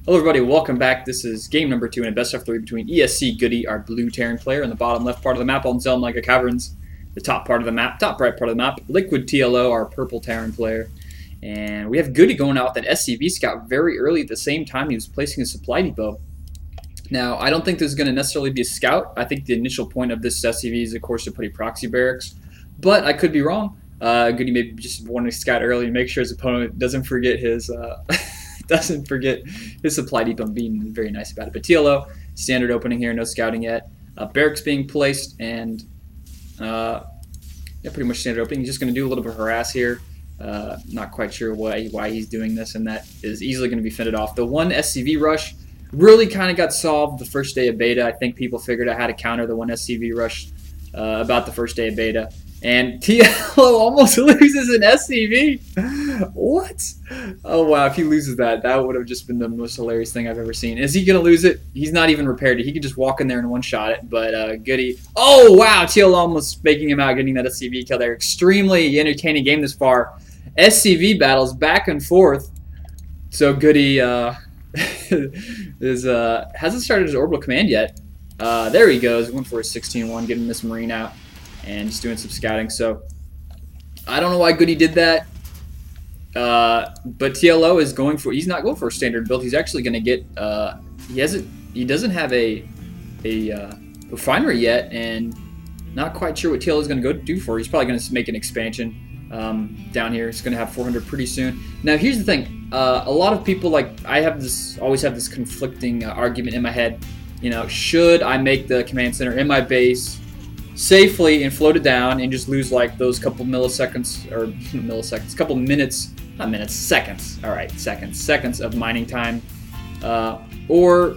Hello everybody, welcome back. This is game number 2 in a best of 3 between ESC Goody, our blue Terran player, in the bottom left part of the map on Zelmega Caverns, the top part of the map, top right part of the map, Liquid TLO, our purple Terran player. And we have Goody going out with an SCV scout very early at the same time he was placing a supply depot. Now, I don't think this is going to necessarily be a scout. I think the initial point of this SCV is, of course, to put a proxy barracks, but I could be wrong. Goody maybe just wanted to scout early and make sure his opponent doesn't forget his supply depot being very nice about it. But TLO, standard opening here, no scouting yet. Barracks being placed, and yeah, pretty much standard opening. He's just going to do a little bit of harass here. Not quite sure why he's doing this, and that is easily going to be fended off. The one SCV rush really kind of got solved the first day of beta. I think people figured out how to counter the one SCV rush about the first day of beta. And TLO almost loses an SCV. What? Oh, wow. If he loses that, that would have just been the most hilarious thing I've ever seen. Is he going to lose it? He's not even repaired it. He could just walk in there and one-shot it. But Goody. Oh, wow. TLO almost making him out, getting that SCV kill there. Extremely entertaining game this far. SCV battles back and forth. So Goody hasn't started his orbital command yet. There he goes. Went for a 16-1, getting this Marine out. And just doing some scouting. So I don't know why Goody did that, but TLO is going for. He's not going for a standard build. He's actually going to get. He doesn't have a refinery yet, and not quite sure what TLO is going to go do for. He's probably going to make an expansion down here. It's going to have 400 pretty soon. Now here's the thing. A lot of people always have this conflicting argument in my head. You know, should I make the command center in my base safely and float it down and just lose like those couple milliseconds or couple minutes, not minutes, seconds. All right, seconds of mining time, or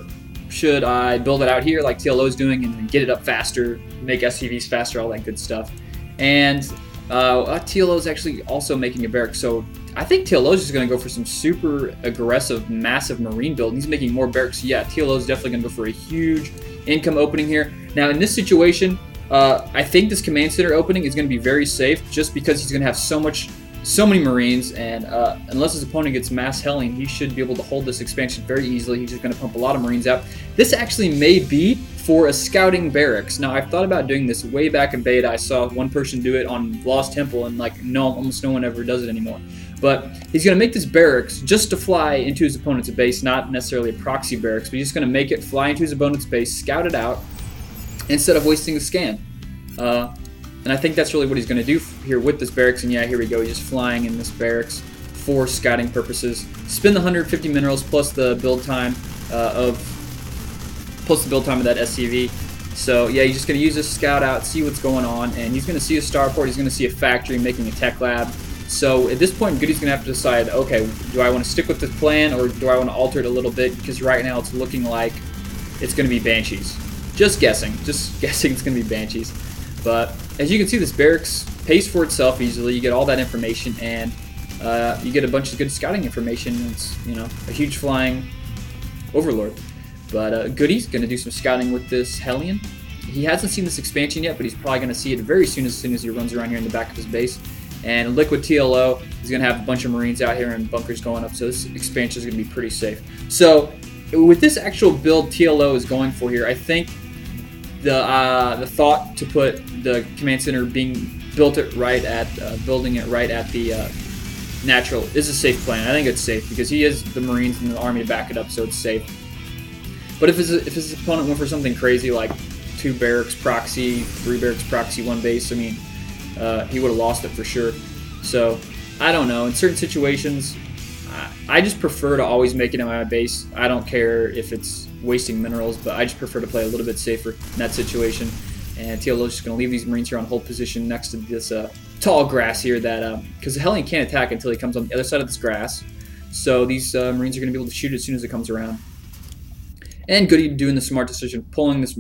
should I build it out here like TLO is doing and get it up faster, make SCVs faster, all that good stuff? And TLO is actually also making a barrack, so I think TLO is just going to go for some super aggressive, massive Marine build. And he's making more barracks. So yeah, TLO is definitely going to go for a huge income opening here. Now in this situation, I think this command center opening is going to be very safe just because he's going to have so many Marines, and unless his opponent gets mass helling, he should be able to hold this expansion very easily. He's just going to pump a lot of Marines out. This actually may be for a scouting barracks. Now, I've thought about doing this way back in beta. I saw one person do it on Lost Temple, and like almost no one ever does it anymore. But he's going to make this barracks just to fly into his opponent's base, not necessarily a proxy barracks, but he's just going to make it fly into his opponent's base, scout it out, instead of wasting a scan. And I think that's really what he's going to do here with this barracks. And yeah, here we go. He's just flying in this barracks for scouting purposes. Spend the 150 minerals plus the build time of that SCV. So yeah, he's just going to use this scout out, see what's going on, and he's going to see a starport. He's going to see a factory making a tech lab. So at this point, Goody's going to have to decide, okay, do I want to stick with this plan or do I want to alter it a little bit? Because right now it's looking like it's going to be Banshees. Just guessing it's going to be Banshees. But as you can see, this barracks pays for itself easily. You get all that information, and you get a bunch of good scouting information. It's, you know, a huge flying overlord. But Goody's going to do some scouting with this Hellion. He hasn't seen this expansion yet, but he's probably going to see it very soon as he runs around here in the back of his base. And Liquid TLO, he's going to have a bunch of Marines out here and bunkers going up, so this expansion is going to be pretty safe. So with this actual build TLO is going for here, I think the thought to put the command center building it right at the natural is a safe plan. I think it's safe because he has the Marines and the army to back it up, so it's safe. But if his opponent went for something crazy like 2 barracks proxy, 3 barracks proxy, 1 base, I mean, he would have lost it for sure. So I don't know. In certain situations, I just prefer to always make it in my base. I don't care if it's wasting minerals, but I just prefer to play a little bit safer in that situation. And TLO is just going to leave these Marines here on hold position next to this tall grass here, that because the Hellion can't attack until he comes on the other side of this grass. So these Marines are going to be able to shoot as soon as it comes around. And Goody doing the smart decision, pulling this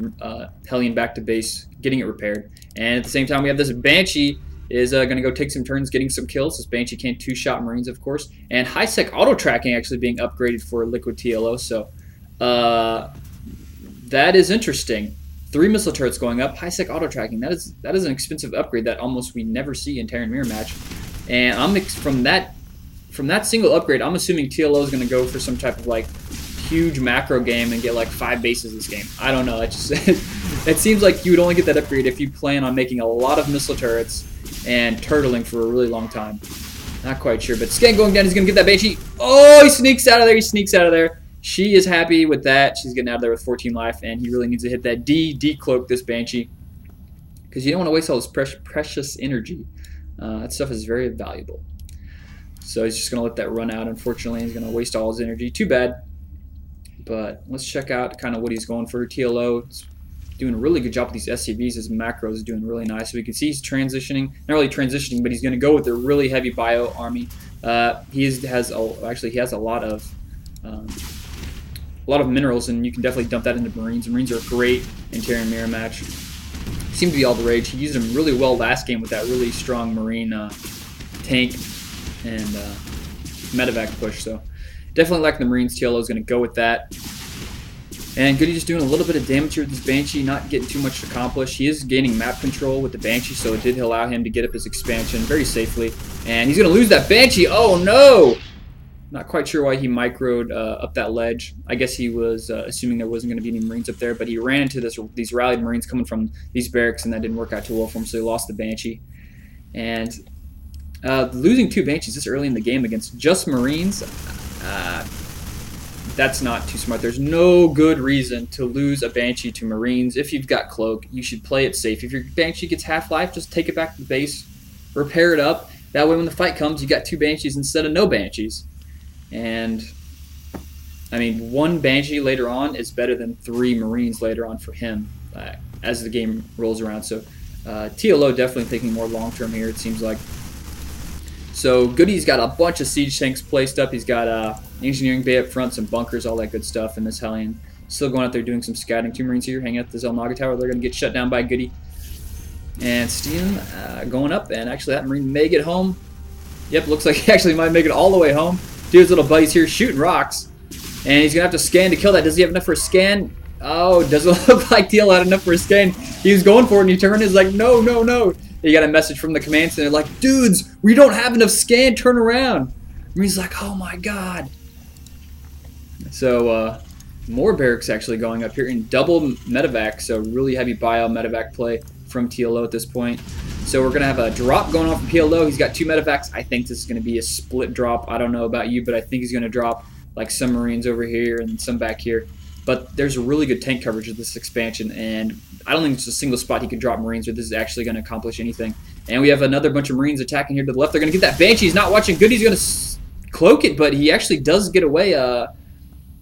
Hellion back to base, getting it repaired. And at the same time, we have this Banshee is going to go take some turns getting some kills. This Banshee can't two-shot Marines, of course. And high-sec auto-tracking actually being upgraded for Liquid TLO, so that is interesting. 3 missile turrets going up, high-sec auto-tracking. That is an expensive upgrade that almost we never see in Terran Mirror Match. And from that single upgrade, I'm assuming TLO is going to go for some type of like huge macro game and get like 5 bases this game. I don't know. It just it seems like you would only get that upgrade if you plan on making a lot of missile turrets and turtling for a really long time. Not quite sure, but Scan going down. He's gonna get that Banshee. Oh, he sneaks out of there. He sneaks out of there. She is happy with that. She's getting out of there with 14 life, and he really needs to hit that decloak this Banshee because you don't want to waste all this precious energy. That stuff is very valuable. So he's just going to let that run out, unfortunately. He's going to waste all his energy. Too bad. But let's check out kind of what he's going for. TLO is doing a really good job with these SCVs. His macros is doing really nice. So we can see he's transitioning. Not really transitioning, but he's going to go with a really heavy bio army. He has a lot of minerals, and you can definitely dump that into Marines. Marines are a great interior mirror match. Seem to be all the rage. He used them really well last game with that really strong Marine tank and medevac push. So definitely like the Marines. TLO is going to go with that. And Goody just doing a little bit of damage here with this Banshee, not getting too much to accomplish. He is gaining map control with the Banshee, so it did allow him to get up his expansion very safely. And he's going to lose that Banshee. Oh no! Not quite sure why he microed up that ledge. I guess he was assuming there wasn't going to be any Marines up there, but he ran into these rallied Marines coming from these barracks, and that didn't work out too well for him, so he lost the Banshee. And losing 2 Banshees this early in the game against just Marines, that's not too smart. There's no good reason to lose a Banshee to Marines. If you've got Cloak, you should play it safe. If your Banshee gets half-life, just take it back to the base, repair it up. That way when the fight comes, you got 2 Banshees instead of no Banshees. And, I mean, 1 Banshee later on is better than 3 Marines later on for him as the game rolls around. So TLO definitely thinking more long-term here, it seems like. So Goody's got a bunch of siege tanks placed up. He's got engineering bay up front, some bunkers, all that good stuff in this Hellion. Still going out there doing some scouting. 2 Marines here hanging out the Zelnaga Tower. They're going to get shut down by Goody. And Steam going up, and actually that Marine may get home. Yep, looks like he actually might make it all the way home. Dude's little buddies here shooting rocks. And he's going to have to scan to kill that. Does he have enough for a scan? Oh, doesn't look like TL had enough for a scan. He was going for it, and he turned. He's like, no, no, no. He got a message from the command center like, dudes, we don't have enough scan. Turn around. And he's like, oh, my God. So, more barracks actually going up here in double medevac. So, really heavy bio medevac play from TLO at this point. So we're going to have a drop going on from TLO. He's got 2 medevacs. I think this is going to be a split drop. I don't know about you, but I think he's going to drop like some Marines over here and some back here. But there's a really good tank coverage of this expansion, and I don't think it's a single spot he could drop Marines or this is actually going to accomplish anything. And we have another bunch of Marines attacking here to the left. They're going to get that Banshee. He's not watching good. He's going to cloak it, but he actually does get away.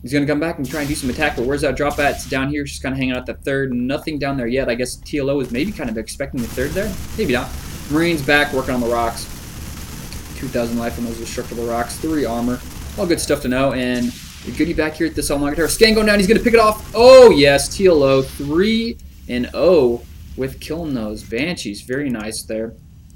He's going to come back and try and do some attack, but where's that drop at? It's down here. It's just kind of hanging out that third. Nothing down there yet. I guess TLO is maybe kind of expecting the third there. Maybe not. Marines back, working on the rocks. 2,000 life on those destructible rocks. 3 armor. All good stuff to know. And Goody back here at this Zelnaga Tower. Scan going down. He's going to pick it off. Oh, yes. TLO 3-0 with killing those Banshees. Very nice there.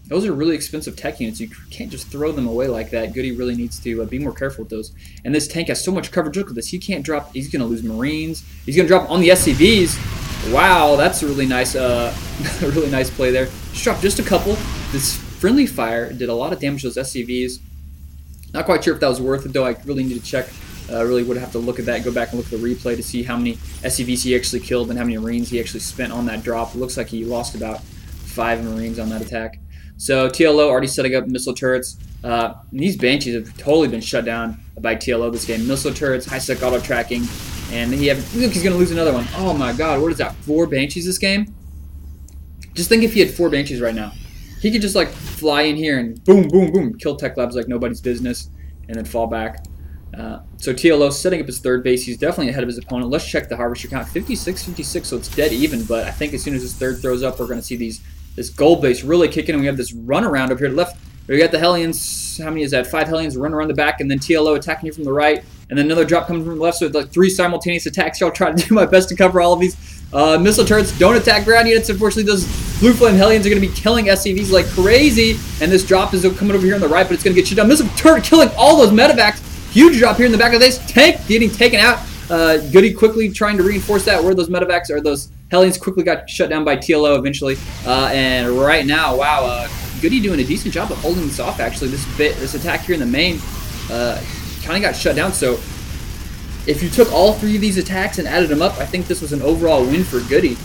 Those are really expensive tech units. You can't just throw them away like that. Goody really needs to be more careful with those. And this tank has so much coverage. Look at this. He can't drop. He's going to lose Marines. He's going to drop on the SCVs. Wow, that's a really nice, really nice play there. Just dropped just a couple. This friendly fire did a lot of damage to those SCVs. Not quite sure if that was worth it, though. I really need to check. Really would have to look at that, go back and look at the replay to see how many SCVs he actually killed and how many Marines he actually spent on that drop. It looks like he lost about 5 Marines on that attack. So TLO already setting up missile turrets. These Banshees have totally been shut down by TLO this game. Missile turrets, high-sec auto tracking, and look, he's going to lose another one. Oh my God, what is that? 4 Banshees this game? Just think if he had 4 Banshees right now. He could just like fly in here and boom, boom, boom, kill Tech Labs like nobody's business, and then fall back. So TLO setting up his third base. He's definitely ahead of his opponent. Let's check the harvester count. 56-56, so it's dead even, but I think as soon as his third throws up, we're going to see this gold base really kicking, and we have this run around over here to the left. We got the Hellions. How many is that? 5 Hellions run around the back, and then TLO attacking you from the right, and then another drop coming from the left, so it's like 3 simultaneous attacks. I'll try to do my best to cover all of these. Missile turrets don't attack ground units. Unfortunately, those blue flame Hellions are going to be killing SCVs like crazy, and this drop is coming over here on the right, but it's going to get shut down. Missile turret killing all those medevacs. Huge drop here in the back of this tank, getting taken out. Goody quickly trying to reinforce that where those medevacs or those Hellions quickly got shut down by TLO eventually. And right now, wow, Goody doing a decent job of holding this off. Actually, this attack here in the main kind of got shut down. So if you took all 3 of these attacks and added them up, I think this was an overall win for Goody.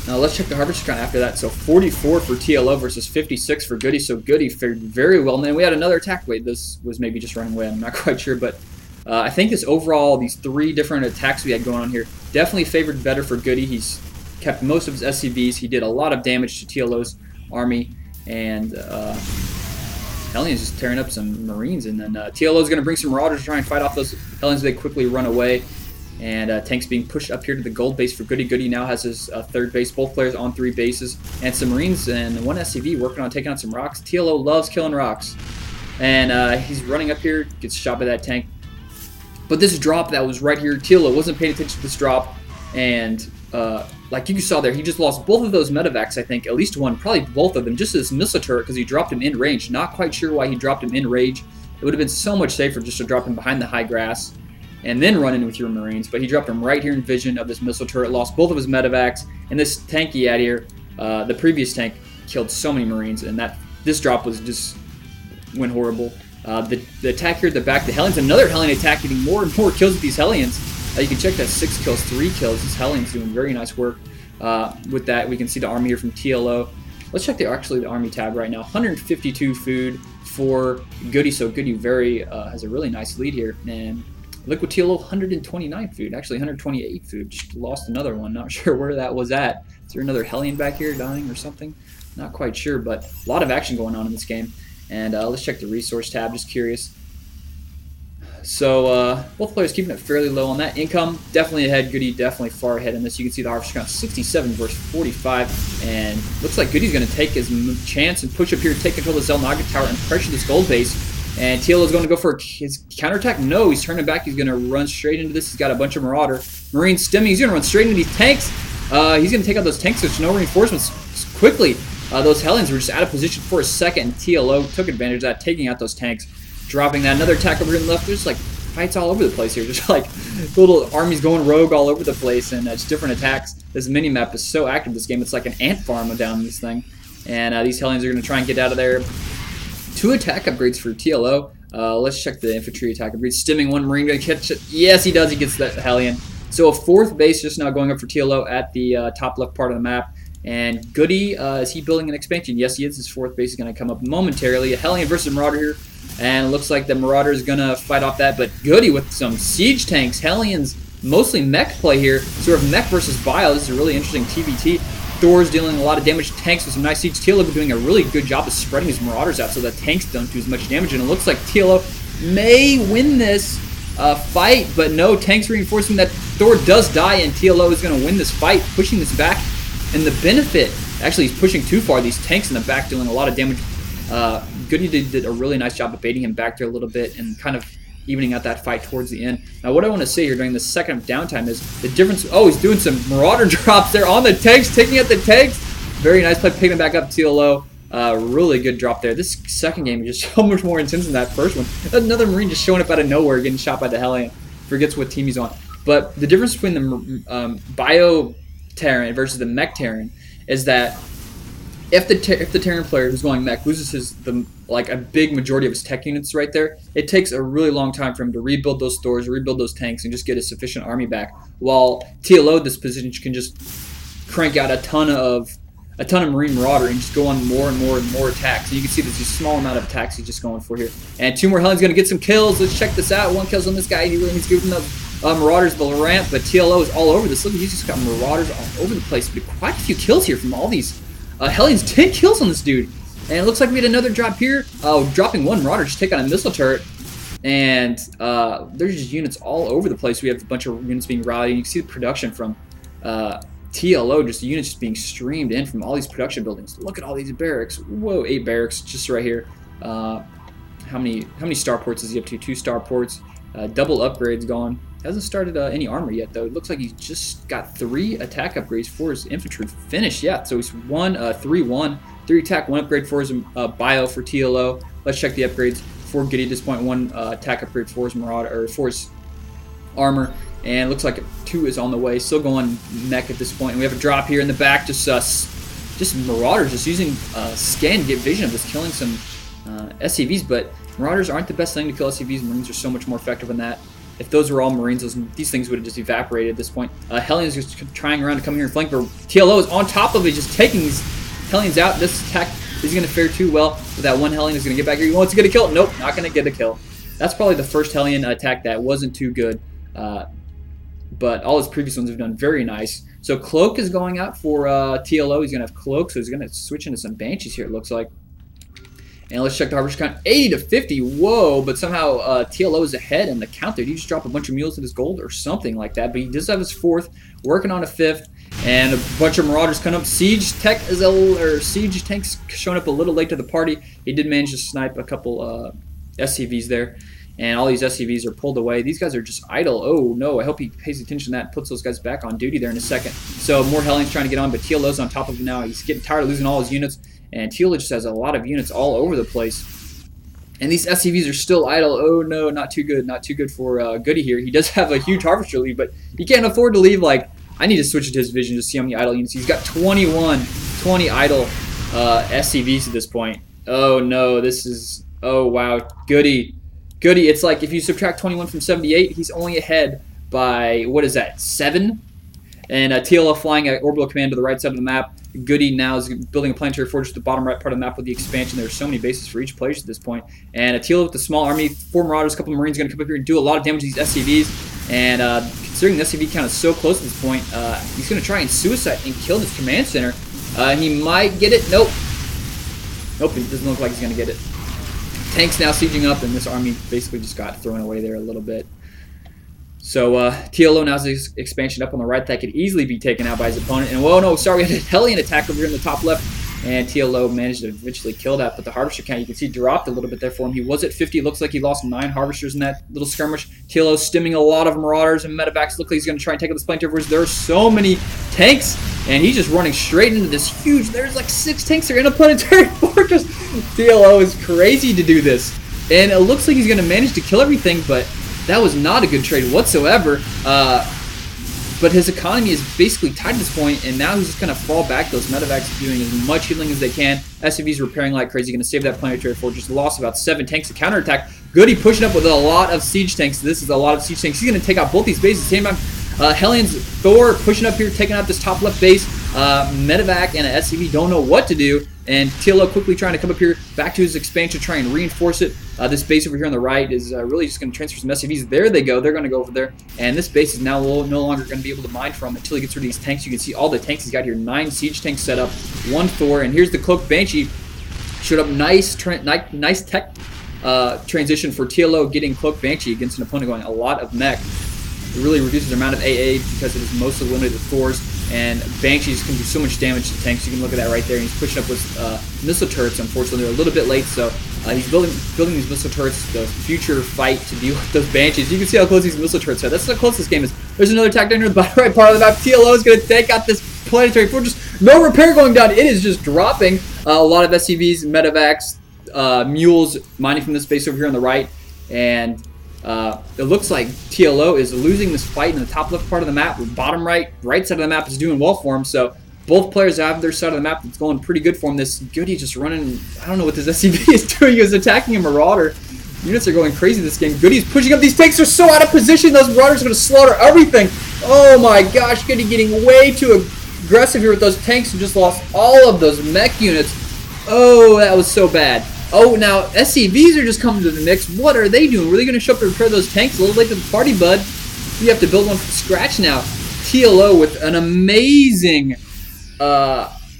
Now let's check the harvester count after that. So 44 for TLO versus 56 for Goody. So Goody fared very well. And then we had another attack. Wait, this was maybe just running away. I'm not quite sure. But I think this overall, these 3 different attacks we had going on here, definitely favored better for Goody. He's kept most of his SCVs. He did a lot of damage to TLO's army. And Hellions just tearing up some Marines. And then TLO is going to bring some Marauders to try and fight off those Hellions. They quickly run away. And tanks being pushed up here to the gold base for Goody. Goody now has his 3rd base. Both players on 3 bases. And some Marines and 1 SCV working on taking out some rocks. TLO loves killing rocks. And he's running up here. Gets shot by that tank. But this drop that was right here, TLO wasn't paying attention to this drop. And like you saw there, he just lost both of those medevacs, I think. At least one, probably both of them. Just this missile turret because he dropped him in range. Not quite sure why he dropped him in range. It would have been so much safer just to drop him behind the high grass and then run in with your Marines. But he dropped him right here in vision of this missile turret, lost both of his medevacs, and this tank he had here, the previous tank, killed so many Marines, and this drop was just went horrible. The attack here at the back, the Hellions, another Hellion attack, getting more and more kills with these Hellions. You can check that 6 kills, 3 kills. This Hellions doing very nice work with that. We can see the army here from TLO. Let's check the army tab right now. 152 food for Goody, so Goody has a really nice lead here. And Liquid TLO, 129 food. Actually, 128 food. Just lost another one. Not sure where that was at. Is there another Hellion back here dying or something? Not quite sure, but a lot of action going on in this game. And let's check the resource tab. Just curious. So both players keeping it fairly low on that. Income definitely ahead. Goody definitely far ahead in this. You can see the harvester count 67 versus 45. And looks like Goody's going to take his chance and push up here, take control of the Zelnaga Tower, and pressure this gold base. And TLO is going to go for his counterattack. No, he's turning back. He's going to run straight into this. He's got a bunch of Marine stemming. He's going to run straight into these tanks. He's going to take out those tanks. There's no reinforcements quickly. Those Hellions were just out of position for a second, and TLO took advantage of that, taking out those tanks, dropping that. Another attack over here on the left. There's like fights all over the place here. Just like little armies going rogue all over the place, and it's different attacks. This mini-map is so active this game. It's like an ant farm down this thing. And these Hellions are going to try and get out of there. 2 attack upgrades for TLO. Let's check the infantry attack upgrades. Stimming 1 Marine going to catch it. Yes, he does. He gets that Hellion. So a 4th base just now going up for TLO at the top left part of the map. And Goody, is he building an expansion? Yes, he is. His 4th base is going to come up momentarily. A Hellion versus Marauder here. And it looks like the Marauder is going to fight off that. But Goody with some siege tanks. Hellions, mostly Mech play here. Sort of Mech versus Bio. This is a really interesting TvT. Thor's dealing a lot of damage to tanks with some nice siege. TLO doing a really good job of spreading his Marauders out so that tanks don't do as much damage. And it looks like TLO may win this fight, but no, tanks reinforcing that Thor does die, and TLO is going to win this fight, pushing this back. And the benefit, actually he's pushing too far. These tanks in the back doing a lot of damage. Goody did a really nice job of baiting him back there a little bit and kind of evening out that fight towards the end. Now what I want to say here during the second downtime is the difference. Oh, he's doing some Marauder drops there on the tanks, taking out the tanks. Very nice play, picking back up TLO. Really good drop there. This second game is just so much more intense than that first one. Another Marine just showing up out of nowhere, getting shot by the Hellion. Forgets what team he's on. But the difference between the Bio Terran versus the Mech Terran is that if the Terran player who's going Mech loses like a big majority of his tech units right there, it takes a really long time for him to rebuild those stores, rebuild those tanks, and just get a sufficient army back. While TLO, this position, can just crank out a ton of Marine Marauder and just go on more and more and more attacks. And you can see there's a small amount of attacks he's just going for here. And 2 more Hellions going to get some kills. Let's check this out. 1 kills on this guy. He's giving those Marauders the ramp, but TLO is all over this. Look, he's just got Marauders all over the place. But quite a few kills here from all these Hellions. 10 kills on this dude. And it looks like we had another drop here. Dropping 1 Marauder, just take on a missile turret. And there's just units all over the place. We have a bunch of units being routed. You can see the production from TLO, just the units just being streamed in from all these production buildings. Look at all these barracks. Whoa, 8 barracks just right here. How many starports is he up to? 2 starports. Double upgrades gone. Hasn't started any armor yet, though. It looks like he's just got 3 attack upgrades for his infantry finished. Yeah, so he's 3-1. 3 attack, 1 upgrade for his Bio for TLO. Let's check the upgrades for Goody at this point. 1 attack upgrade for his Marauder, or for his armor. And it looks like 2 is on the way. Still going Mech at this point. And we have a drop here in the back. Just Marauders, just using scan to get vision of this, killing some SCVs. But Marauders aren't the best thing to kill SCVs. Marines are so much more effective than that. If those were all Marines, these things would have just evaporated at this point. Hellions just trying around to come here and flank, but TLO is on top of it, just taking these Hellions out. This attack is going to fare too well. But that one Hellion is going to get back here. He wants to get a kill. Nope, not going to get a kill. That's probably the first Hellion attack that wasn't too good. But all his previous ones have done very nice. So Cloak is going out for TLO. He's going to have Cloak, so he's going to switch into some Banshees here, it looks like. And let's check the Harvester count. 80 to 50. Whoa, but somehow TLO is ahead in the count there. Did he just drop a bunch of mules in his gold or something like that? But he does have his 4th, working on a 5th, and a bunch of Marauders coming up. Siege tanks showing up a little late to the party. He did manage to snipe a couple SCVs there. And all these SCVs are pulled away. These guys are just idle. Oh, no. I hope he pays attention to that and puts those guys back on duty there in a second. So more Hellions trying to get on, but TLO's on top of him now. He's getting tired of losing all his units. And TLO just has a lot of units all over the place. And these SCVs are still idle. Oh, no. Not too good. Not too good for Goody here. He does have a huge Harvester lead, but he can't afford to leave. Like, I need to switch it to his vision to see how many idle units. He's got 20 idle SCVs at this point. Oh, no. This is... Oh, wow. Goody, it's like if you subtract 21 from 78, he's only ahead by, what is that, 7? And TLO flying at orbital command to the right side of the map. Goody now is building a planetary fortress at the bottom right part of the map with the expansion. There are so many bases for each player at this point. And TLO with the small army, 4 Marauders, a couple of Marines going to come up here and do a lot of damage to these SCVs. And considering the SCV count is so close at this point, he's going to try and suicide and kill this command center. He might get it. Nope. Nope, it doesn't look like he's going to get it. Tanks now sieging up, and this army basically just got thrown away there a little bit. So TLO now has his expansion up on the right that could easily be taken out by his opponent. And whoa, no, sorry, we had a Hellion attack over here in the top left, and TLO managed to eventually kill that. But the Harvester count, you can see, dropped a little bit there for him. He was at 50. Looks like he lost 9 Harvesters in that little skirmish. TLO stimming a lot of Marauders and Medevacs. Looks like he's going to try and take out this planetary fortress. There are so many tanks, and he's just running straight into this huge... There's like 6 tanks there in a planetary fortress. TLO is crazy to do this. And it looks like he's going to manage to kill everything, but that was not a good trade whatsoever. But his economy is basically tied at this point, and now he's just going to fall back. Those Medevacs are doing as much healing as they can. SCV's repairing like crazy, going to save that planetary fortress. Lost about 7 tanks to counterattack. Goody pushing up with a lot of siege tanks. This is a lot of siege tanks. He's going to take out both these bases at the same time. Hellions, Thor pushing up here, taking out this top left base. Medevac and an SCV don't know what to do, and TLO quickly trying to come up here back to his expansion, try and reinforce it. This base over here on the right is really just going to transfer some SCVs. There they go. They're going to go over there, and this base is now no longer going to be able to mine from until he gets rid of these tanks. You can see all the tanks he's got here. 9 siege tanks set up, 1 Thor, and here's the Cloak Banshee. Showed up nice tech transition for TLO getting Cloak Banshee against an opponent going a lot of Mech. It really reduces their amount of AA because it is mostly limited to Thors, and Banshees can do so much damage to tanks. You can look at that right there. And he's pushing up with missile turrets. Unfortunately, they're a little bit late, so he's building these missile turrets. The future fight to deal with those Banshees. You can see how close these missile turrets are. That's how close this game is. There's another attack down here in the bottom right part of the map. TLO is going to take out this planetary fortress. No repair going down. It is just dropping. A lot of SCVs, Medevacs, mules mining from this base over here on the right, and it looks like TLO is losing this fight in the top left part of the map. The bottom right side of the map is doing well for him. So both players have their side of the map that's going pretty good for him. This Goody just running, I don't know what this SCV is doing. He was attacking a Marauder. Units are going crazy this game. Goody's pushing up. These tanks are so out of position. Those Marauders are going to slaughter everything. Oh my gosh, Goody getting way too aggressive here with those tanks and just lost all of those mech units. Oh, that was so bad. Oh, now SCVs are just coming to the mix. What are they doing? Were they going to show up to repair those tanks? A little late to the party, bud. You have to build one from scratch now. TLO with an amazing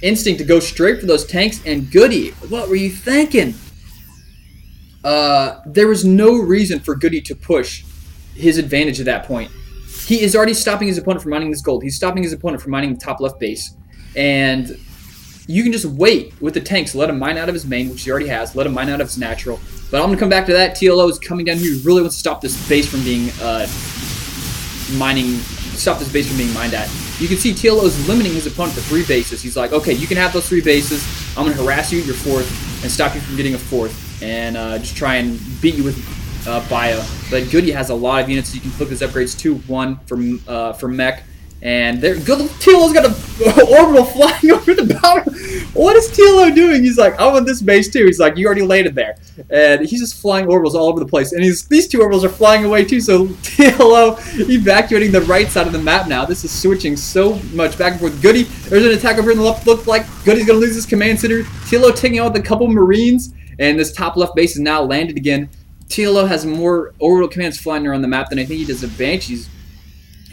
instinct to go straight for those tanks. And Goody, what were you thinking? There was no reason for Goody to push his advantage at that point. He is already stopping his opponent from mining this gold. He's stopping his opponent from mining the top left base. And you can just wait with the tanks. Let him mine out of his main, which he already has. Let him mine out of his natural. But I'm going to come back to that. TLO is coming down here. He really wants to stop this base from being mined at. You can see TLO is limiting his opponent to 3 bases. He's like, okay, you can have those 3 bases. I'm going to harass you at your 4th and stop you from getting a 4th. And just try and beat you with bio. But Goody has a lot of units. So you can flip his upgrades to 1 for Mech. And there, good. TLO's got a orbital flying over the bottom. What is TLO doing? He's like, I want this base too. He's like, you already landed there, and he's just flying orbitals all over the place. And these two orbitals are flying away too. So TLO evacuating the right side of the map now. This is switching so much back and forth. Goody, there's an attack over in the left. Looked like Goody's gonna lose his command center. TLO taking out with a couple Marines, and this top left base is now landed again. TLO has more orbital commands flying around the map than I think he does of Banshees.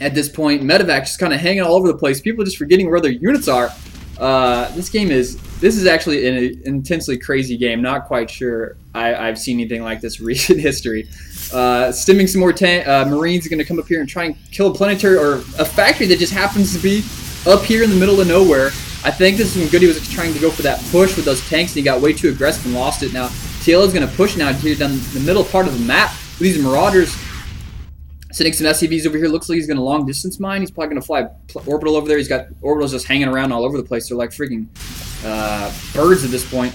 At this point, Medevac just kind of hanging all over the place. People are just forgetting where their units are. This is actually an intensely crazy game. Not quite sure I've seen anything like this in recent history. Stimming some more Marines are going to come up here and try and kill a planetary or a factory that just happens to be up here in the middle of nowhere. I think this is when Goody was trying to go for that push with those tanks, and he got way too aggressive and lost it. Now, TLO is going to push now here down the middle part of the map with these Marauders. Sending some SCVs over here. Looks like he's going to long distance mine. He's probably going to fly orbital over there. He's got orbitals just hanging around all over the place. They're like freaking birds at this point.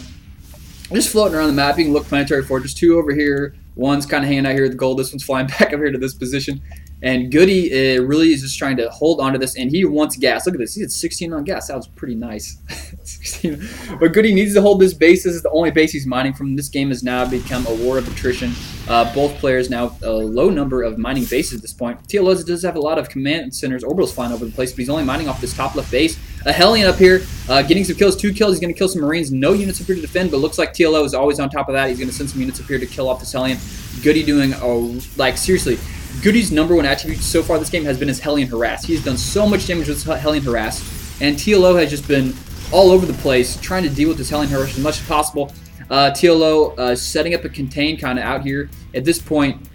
Just floating around the map. You can look planetary fortress. Two over here. One's kind of hanging out here with gold. This one's flying back up here to this position. And Goody really is just trying to hold on to this, and he wants gas. Look at this. He had 16 on gas. That was pretty nice. 16. But Goody needs to hold this base. This is the only base he's mining from. This game has now become a war of attrition. Both players now a low number of mining bases at this point. TLO does have a lot of command centers, orbitals flying over the place, but he's only mining off this top left base. A Hellion up here, getting some kills, 2 kills. He's going to kill some Marines. No units up here to defend, but looks like TLO is always on top of that. He's going to send some units up here to kill off this Hellion. Goody doing, like, seriously, Goody's #1 attribute so far this game has been his Hellion Harass. He's done so much damage with his Hellion Harass, and TLO has just been all over the place trying to deal with this Hellion Harass as much as possible. TLO setting up a contain kind of out here at this point.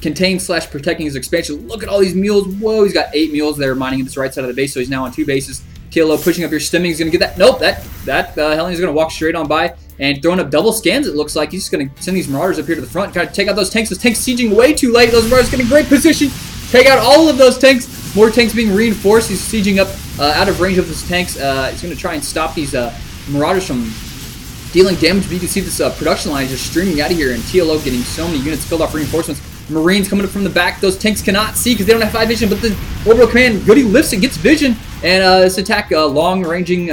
Contain / protecting his expansion. Look at all these mules. Whoa, he's got 8 mules there mining in this right side of the base, so he's now on 2 bases. TLO pushing up here, stemming. He's going to get that. Nope, that Hellion is going to walk straight on by and throwing up double scans, it looks like. He's just going to send these Marauders up here to the front, try to take out those tanks. Those tanks sieging way too late. Those Marauders getting great position. Take out all of those tanks. More tanks being reinforced. He's sieging up out of range of his tanks. He's going to try and stop these Marauders from dealing damage. But you can see this production line just streaming out of here, and TLO getting so many units killed off reinforcements. Marines coming up from the back. Those tanks cannot see because they don't have 5 vision, but the orbital command, Goody lifts it, gets vision, and this attack long-range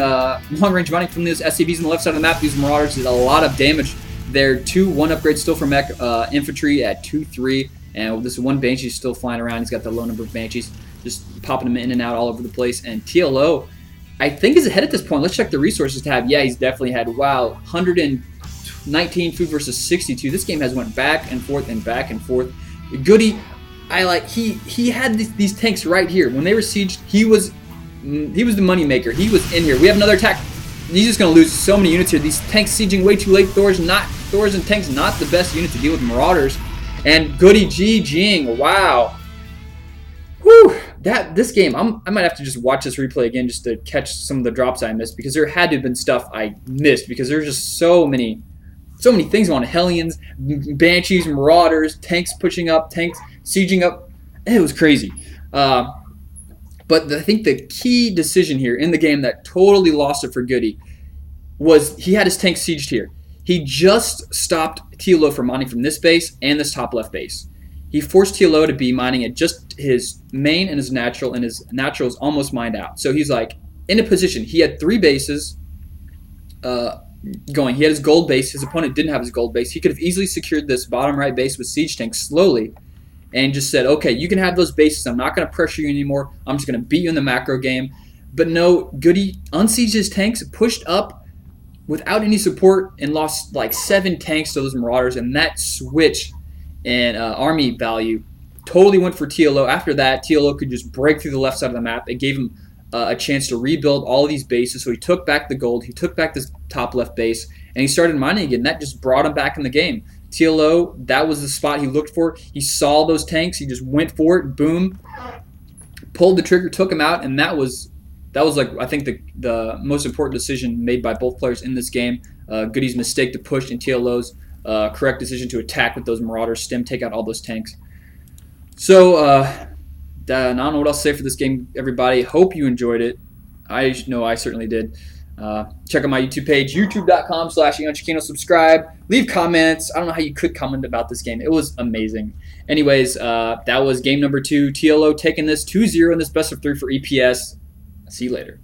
mining from these SCVs on the left side of the map. These Marauders did a lot of damage. They're 2-1 upgrades still for Mech infantry at 2-3, and this one Banshee is still flying around. He's got the low number of Banshees, just popping them in and out all over the place. And TLO, I think, is ahead at this point. Let's check the resources tab. Yeah, he's definitely had, wow, 119 food versus 62. This game has went back and forth and back and forth. Goody, he had these tanks right here. When they were sieged, he was the money maker. He was in here. We have another attack. He's just going to lose so many units here. These tanks sieging way too late. Thors and tanks not the best unit to deal with Marauders. And Goody GGing. Wow. Whew. This game, I might have to just watch this replay again just to catch some of the drops I missed, because there had to have been stuff I missed, because there's just so many things on Hellions, Banshees, Marauders, tanks pushing up, tanks sieging up. It was crazy. But I think the key decision here in the game that totally lost it for Goody was he had his tank sieged here. He just stopped TLO from mining from this base and this top left base. He forced TLO to be mining at just his main and his natural is almost mined out. So he's like in a position. He had 3 bases going. He had his gold base. His opponent didn't have his gold base. He could have easily secured this bottom right base with siege tanks slowly and just said, okay, you can have those bases. I'm not going to pressure you anymore. I'm just going to beat you in the macro game. But no, Goody unsieged his tanks, pushed up without any support, and lost like 7 tanks to those Marauders. And that switch in army value totally went for TLO. After that, TLO could just break through the left side of the map. It gave him a chance to rebuild all of these bases. So he took back the gold. He took back this top left base, and he started mining again. That just brought him back in the game. TLO, that was the spot he looked for. He saw those tanks. He just went for it. Boom. Pulled the trigger, took him out, and that was like, I think, the most important decision made by both players in this game. Goody's mistake to push, and TLO's correct decision to attack with those Marauders, stem, take out all those tanks. So, I don't know what else to say for this game, everybody. Hope you enjoyed it. I know I certainly did. Check out my YouTube page, youtube.com/IanChicano. Subscribe. Leave comments. I don't know how you could comment about this game. It was amazing. Anyways, that was game number 2. TLO taking this 2-0 in this best of 3 for EPS. See you later.